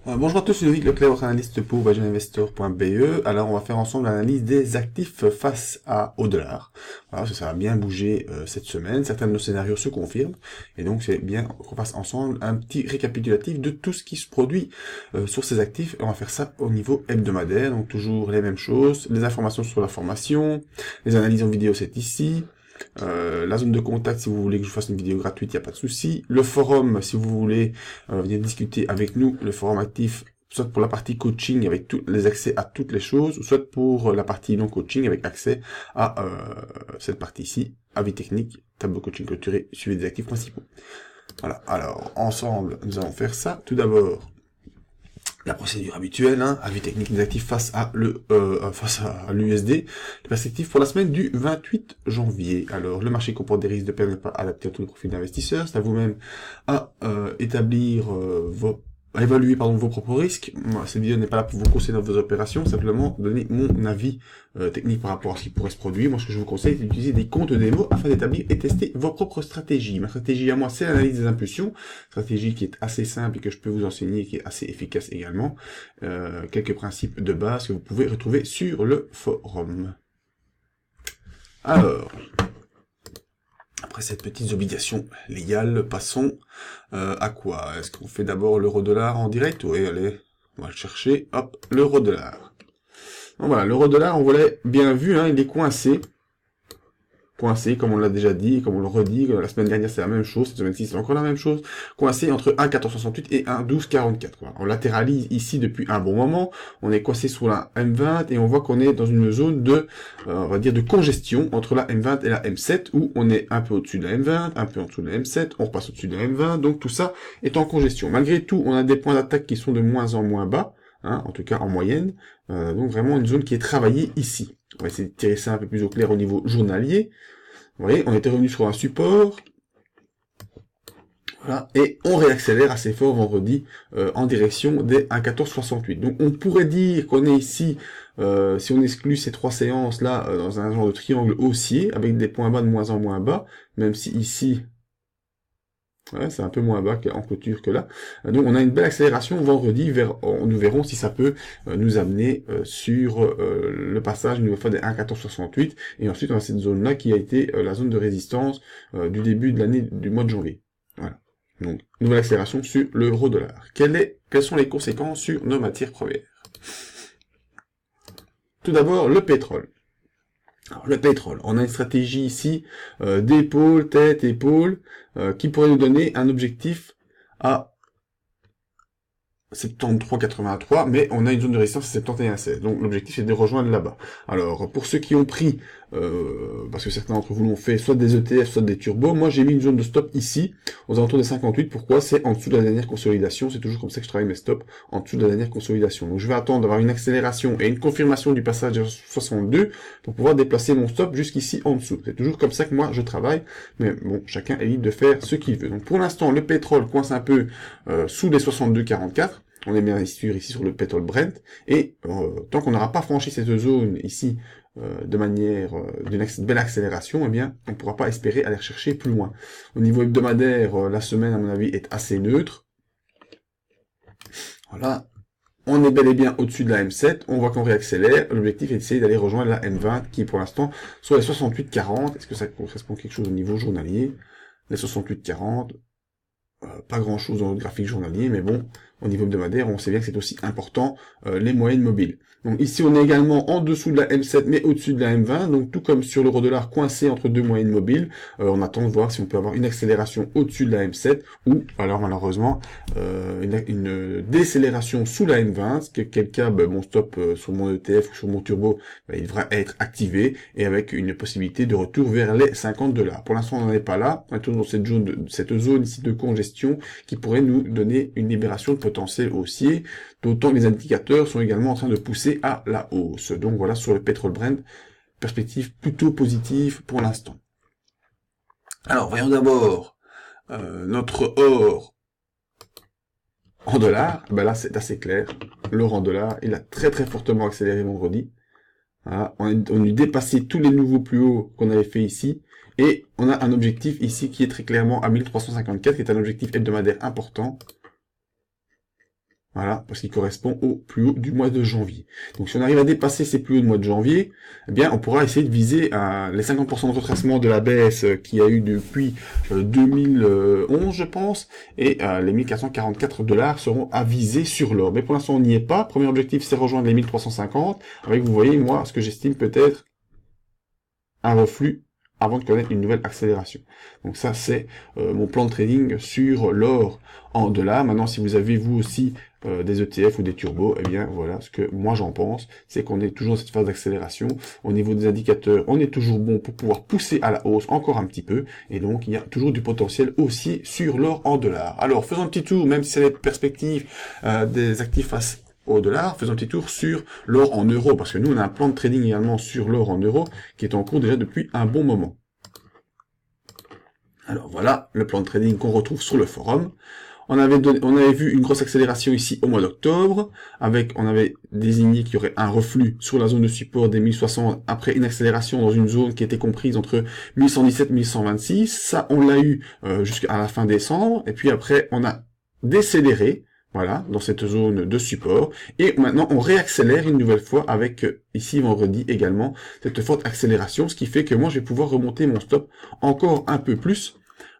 Bonjour à tous, c'est Loïc Leclerc, votre analyste pour bajoninvestor.be. Alors, on va faire ensemble l'analyse des actifs face au dollar. Voilà, ça a bien bougé cette semaine. Certains de nos scénarios se confirment. Et donc, c'est bien qu'on fasse ensemble un petit récapitulatif de tout ce qui se produit sur ces actifs. Et on va faire ça au niveau hebdomadaire. Donc, toujours les mêmes choses. Les informations sur la formation. Les analyses en vidéo, c'est ici. La zone de contact, si vous voulez que je fasse une vidéo gratuite, il n'y a pas de souci. Le forum, si vous voulez venir discuter avec nous, le forum actif, soit pour la partie coaching avec tous les accès à toutes les choses, soit pour la partie non coaching avec accès à cette partie ici, avis technique, tableau coaching clôturé, suivi des actifs principaux. Voilà, alors ensemble, nous allons faire ça. Tout d'abord, la procédure habituelle, hein, avis technique des actifs face à l'USD, les perspectives pour la semaine du 28 janvier. Alors, le marché comporte des risques de perte pas adaptés à tous les profils d'investisseurs. C'est à vous-même à établir à évaluer vos propres risques. Moi, cette vidéo n'est pas là pour vous conseiller dans vos opérations, simplement donner mon avis technique par rapport à ce qui pourrait se produire. Moi, ce que je vous conseille, c'est d'utiliser des comptes démo afin d'établir et tester vos propres stratégies. Ma stratégie à moi, c'est l'analyse des impulsions, stratégie qui est assez simple et que je peux vous enseigner, qui est assez efficace également. Quelques principes de base que vous pouvez retrouver sur le forum. Alors, après cette petite obligation légale, passons à quoi? Est-ce qu'on fait d'abord l'euro-dollar en direct? Oui, allez, on va le chercher. Hop, l'euro-dollar. Donc voilà, l'euro-dollar, on l'a bien vu, hein, il est coincé. Coincé, comme on l'a déjà dit, comme on le redit, la semaine dernière c'est la même chose, cette semaine-ci c'est encore la même chose, coincé entre 1,1468 et 1,1244. Voilà. On latéralise ici depuis un bon moment, on est coincé sur la M20 et on voit qu'on est dans une zone de, on va dire, de congestion entre la M20 et la M7, où on est un peu au-dessus de la M20, un peu en dessous de la M7, on repasse au-dessus de la M20, donc tout ça est en congestion. Malgré tout, on a des points d'attaque qui sont de moins en moins bas, hein, en tout cas en moyenne, donc vraiment une zone qui est travaillée ici. On va essayer de tirer ça un peu plus au clair au niveau journalier. Vous voyez, on était revenu sur un support. Voilà, et on réaccélère assez fort vendredi en direction des 1,1468. Donc on pourrait dire qu'on est ici, si on exclut ces trois séances là, dans un genre de triangle haussier, avec des points bas de moins en moins bas, même si ici, ouais, c'est un peu moins bas en clôture que là. Donc on a une belle accélération vendredi, nous verrons si ça peut nous amener sur le passage une nouvelle fois des 1,1468, et ensuite on a cette zone-là qui a été la zone de résistance du début de l'année, du mois de janvier. Voilà. Donc, nouvelle accélération sur l'euro-dollar. Quelles sont les conséquences sur nos matières premières? Tout d'abord, le pétrole. Alors, le pétrole, on a une stratégie ici d'épaule, tête, épaule, qui pourrait nous donner un objectif à 73,83, mais on a une zone de résistance à 71,16. Donc l'objectif est de rejoindre là-bas. Alors pour ceux qui ont pris, parce que certains d'entre vous l'ont fait, soit des ETF, soit des turbos, moi j'ai mis une zone de stop ici, aux alentours des 58. Pourquoi? C'est en dessous de la dernière consolidation. C'est toujours comme ça que je travaille mes stops, en dessous de la dernière consolidation. Donc je vais attendre d'avoir une accélération et une confirmation du passage à 62 pour pouvoir déplacer mon stop jusqu'ici en dessous. C'est toujours comme ça que moi je travaille, mais bon, chacun est libre de faire ce qu'il veut. Donc pour l'instant, le pétrole coince un peu sous les 62,44. On est bien sûr ici sur le pétrole Brent, et tant qu'on n'aura pas franchi cette zone ici de manière d'une belle accélération, eh bien, on ne pourra pas espérer aller chercher plus loin. Au niveau hebdomadaire, la semaine, à mon avis, est assez neutre. Voilà. On est bel et bien au-dessus de la M7, on voit qu'on réaccélère, l'objectif est d'essayer d'aller rejoindre la M20, qui est pour l'instant sur les 68,40. Est-ce que ça correspond à quelque chose au niveau journalier? Les 68,40, pas grand chose dans le graphique journalier, mais bon, au niveau hebdomadaire, on sait bien que c'est aussi important, les moyennes mobiles. Donc ici, on est également en dessous de la M7, mais au-dessus de la M20, donc tout comme sur l'euro-dollar coincé entre deux moyennes mobiles, on attend de voir si on peut avoir une accélération au-dessus de la M7, ou alors malheureusement, une décélération sous la M20, quel cas, mon stop sur mon ETF ou sur mon turbo, il devra être activé, et avec une possibilité de retour vers les 50 $. Pour l'instant, on n'en est pas là, on est toujours dans cette zone ici de congestion, qui pourrait nous donner une libération de potentiel haussier, d'autant que les indicateurs sont également en train de pousser à la hausse. Donc voilà, sur le pétrole Brent, perspective plutôt positive pour l'instant. Alors, voyons d'abord notre or en dollars. Ben là, c'est assez clair. L'or en dollars, il a très très fortement accéléré vendredi. Voilà, on a dépassé tous les nouveaux plus hauts qu'on avait fait ici. Et on a un objectif ici qui est très clairement à 1354, qui est un objectif hebdomadaire important. Voilà, parce qu'il correspond au plus haut du mois de janvier. Donc si on arrive à dépasser ces plus hauts du mois de janvier, eh bien on pourra essayer de viser les 50% de retracement de la baisse qu'il y a eu depuis 2011, je pense, et les 1444 $ seront à viser sur l'or. Mais pour l'instant on n'y est pas. Premier objectif, c'est rejoindre les 1350, avec, vous voyez, moi, ce que j'estime peut-être un reflux avant de connaître une nouvelle accélération. Donc ça, c'est mon plan de trading sur l'or en dollars. Maintenant, si vous avez, vous aussi, des ETF ou des turbos, eh bien, voilà ce que moi j'en pense, c'est qu'on est toujours dans cette phase d'accélération. Au niveau des indicateurs, on est toujours bon pour pouvoir pousser à la hausse encore un petit peu, et donc il y a toujours du potentiel aussi sur l'or en dollars. Alors, faisons un petit tour, même si c'est la perspective des actifs face au dollar, faisons un petit tour sur l'or en euros, parce que nous on a un plan de trading également sur l'or en euros qui est en cours déjà depuis un bon moment. Alors voilà le plan de trading qu'on retrouve sur le forum. On avait vu une grosse accélération ici au mois d'octobre, on avait désigné qu'il y aurait un reflux sur la zone de support des 1060 après une accélération dans une zone qui était comprise entre 1117 et 1126. Ça, on l'a eu jusqu'à la fin décembre, et puis après on a décéléré. Voilà, dans cette zone de support. Et maintenant, on réaccélère une nouvelle fois avec, ici, vendredi également, cette forte accélération, ce qui fait que moi, je vais pouvoir remonter mon stop encore un peu plus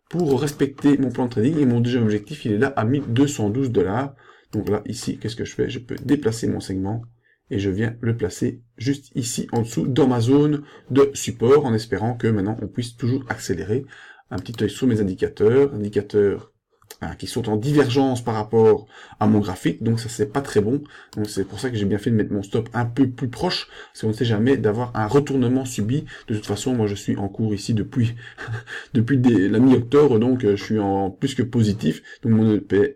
pour respecter mon plan de trading. Et mon deuxième objectif, il est là à 1212 $. Donc là, ici, qu'est-ce que je fais? Je peux déplacer mon segment et je viens le placer juste ici, en dessous, dans ma zone de support, en espérant que maintenant, on puisse toujours accélérer. Un petit œil sur mes indicateurs qui sont en divergence par rapport à mon graphique, donc ça c'est pas très bon. Donc c'est pour ça que j'ai bien fait de mettre mon stop un peu plus proche, parce qu'on ne sait jamais d'avoir un retournement subi. De toute façon, moi je suis en cours ici depuis la mi-octobre, donc je suis en plus que positif. Donc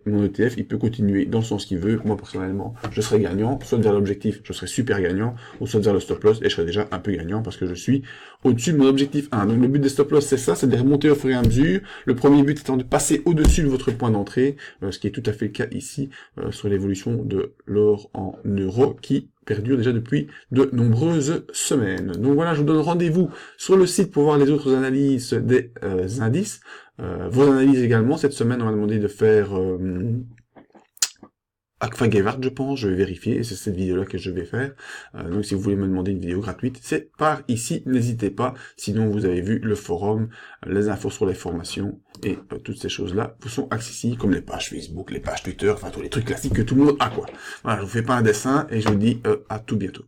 mon ETF, il peut continuer dans le sens qu'il veut. Moi personnellement, je serai gagnant, soit vers l'objectif, je serai super gagnant, ou soit vers le stop loss, et je serai déjà un peu gagnant parce que je suis au-dessus de mon objectif 1. Donc le but des stop loss, c'est ça, c'est de remonter au fur et à mesure. Le premier but étant de passer au-dessus de votre point d'entrée, ce qui est tout à fait le cas ici sur l'évolution de l'or en euros qui perdure déjà depuis de nombreuses semaines. Donc voilà, je vous donne rendez-vous sur le site pour voir les autres analyses des indices. Vos analyses également. Cette semaine, on m'a demandé de faire Agfa Gewart, je pense, je vais vérifier, et c'est cette vidéo-là que je vais faire. Donc si vous voulez me demander une vidéo gratuite, c'est par ici, n'hésitez pas. Sinon, vous avez vu le forum, les infos sur les formations, et toutes ces choses-là vous sont accessibles, comme les pages Facebook, les pages Twitter, enfin tous les trucs classiques que tout le monde a, quoi. Voilà, je vous fais pas un dessin, et je vous dis à tout bientôt.